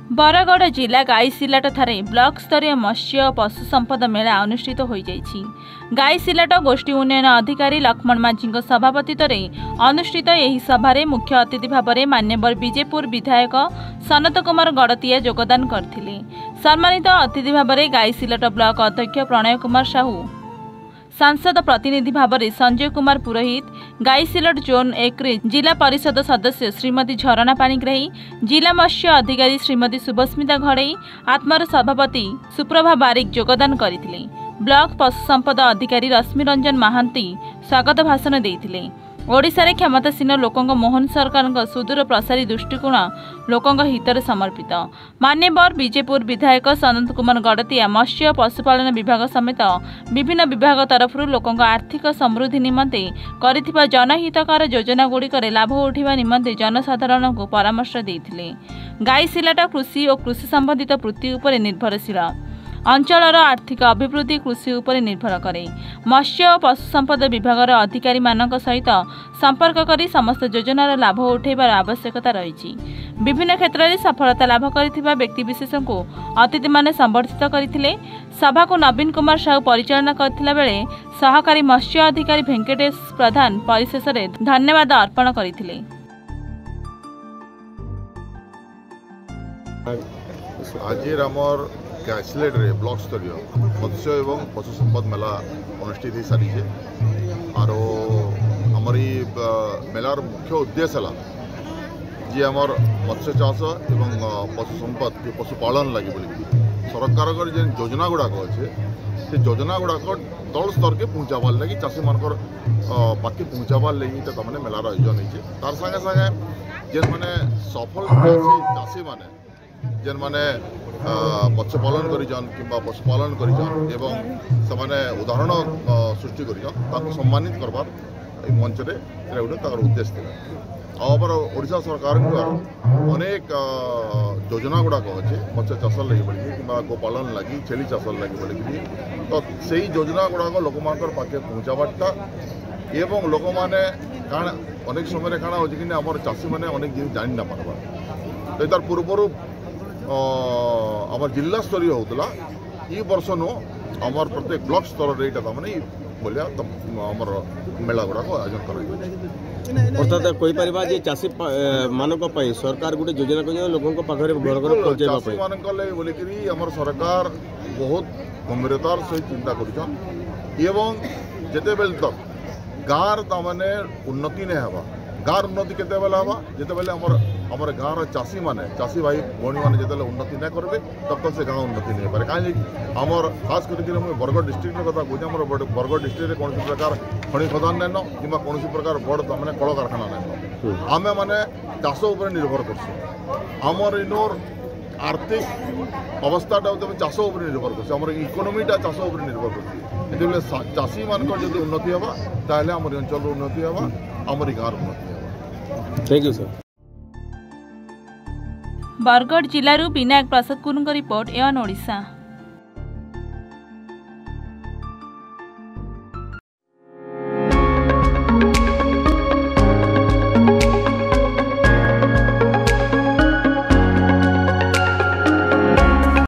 बरगढ़ जिला गाईसिलाट ठारे ब्लॉक स्तरीय मत्स्य और पशु संपद मेला अनुष्ठित हो जाइछि। गाईसिलाट गोष्ठी उन्नयन अधिकारी लक्ष्मण माझी सभापतित्व अनुष्ठित यह सभारे मुख्य अतिथि भाव में मान्यवर बीजेपुर विधायक सनत कुमार गड़तिया योगदान करथिले। सम्मानित अतिथि भाव में गाईसिलाट ब्लॉक अध्यक्ष प्रणय कुमार साहू, सांसद प्रतिनिधि भाव में संजय कुमार पुरोहित, गाईसिलट जोन 1 जिला परिषद सदस्य श्रीमती झरणा पाणिग्राही, जिला मत्स्य अधिकारी श्रीमती शुभस्मिता घड़ई, आत्मार सभापति सुप्रभा बारिक योगदान करथिले। ब्लॉक पशु संपद अधिकारी रश्मि रंजन महांती स्वागत भाषण देथिले। ओडिशा रे क्षमतासीन लोकंग मोहन सरकार सुदूर प्रसारी दृष्टिकोण लोकंग हितरे समर्पित। मान्यवर बीजेपुर विधायक सनत कुमार गड़तिया मत्स्य पशुपालन विभाग समेत विभिन्न विभाग तरफ लोकंग आर्थिक समृद्धि निमंते करिथिबा जनहितकर योजना गुड़िकर लाभ उठा निमंते जनसाधारण को परामर्श देथिले। गाईसिलाट कृषि और कृषि संबंधित वृत्ति उपर निर्भरशील अंचलर आर्थिक अभिवृद्धि कृषि उपर निर्भर करे। मत्स्य और पशु संपद विभाग अधिकारी मानक सहित संपर्क करी समस्त योजनार लाभ उठाइबार आवश्यकता रही। विभिन्न क्षेत्र में सफलता लाभ करिथिबा व्यक्तिविशेष को अतिथि माने संबर्धित करथिले। सभा को नवीन कुमार साहू परिचालना करथिला बेले सहकारी मत्स्य अधिकारी वेंकटेश प्रधान परिशेष में धन्यवाद अर्पण करथिले। आज आमर गाईसिलेट रे ब्लॉक स्तरीय मत्स्य एवं पशु संपद मेला अनुष्ठित हो सारी है। और आमर मेलार मुख्य उद्देश्य है जी आमर मत्स्य चाष एवं पशु संपद पशुपालन लगे बोली सरकार जेन योजना गुड़ाक अच्छे से योजना गुड़ाक तल स्तर के पहुँचाबार लगी चाषी मान पाखे पहुँचाबार लगी तमाने मेलार आयोजन होती तार संगे संगे जेन मैंने सफल चाषी मैंने जेन मैंने मत्स्य पालन करिजन किंबा पशुपालन करिजन एवं समाने उदाहरण सृष्टि करिजन सम्मानित करबार मंच रे गोटे उद्देश्य था। आबर ओडिशा सरकार अनेक योजना गुड़ाक अच्छे मत्स्य चाष लगे बोलिकी कि गोपालन लगी छेली चाष लगे बोलिकी तो से योजना गुड़ाक लोक पाखे पहुँचाबार्टा एवं लोक मैंने कारण अनेक समय काण हो आम चाषी मैंने अनेक जिन जानी ना पार्बार तो तार पूर्वर आम जिला स्तरीय होता ये वर्ष नु आमर प्रत्येक ब्लॉक स्तर मैंने बोलिया आमर मेला गुड़ाक आयोजन कर कोई परिबा जे चाषी मानक पई सरकार गुटे योजना को लोगों पाखरे घर घर पहुंचाबा चाषी मानक ले बोलिकरी आमर सरकार बहुत गंभीरतार सहित चिंता करिछन एवं जेते बेल तक गाँव तामाने उन्नति नहीं हवा गाँव उन्नति केते बेला हवा जेते बेले आमर गाँव चाषी माने चाषी भाई भौणी मैंने जिते उन्नति नहीं करेंगे तब तक से गाँव उन्नति नहीं पारे कहीं आमर खास करके बरगढ़ डिस्ट्रिक्ट कथा कहूँ बरगढ़ डिस्ट्रिक्ट कौन प्रकार खनि खदान नाइन कि कौन प्रकार बड़ मैंने कल कारखाना नाइन आम मैंने चाष उपर निर्भर करमर इनोर आर्थिक अवस्थाटा चाष उपर निर्भर कर इकोनोमीटा चाष उपर निर्भर कर चाषी मान जो उन्नति हवा ताहले आम अंचल उन्नति हवा आमरी गाँव उन्नति हवा। Thank you sir. बरगढ़ जिलूर विनायक प्रसाद कुरुंग रिपोर्ट एवन ओडिशा।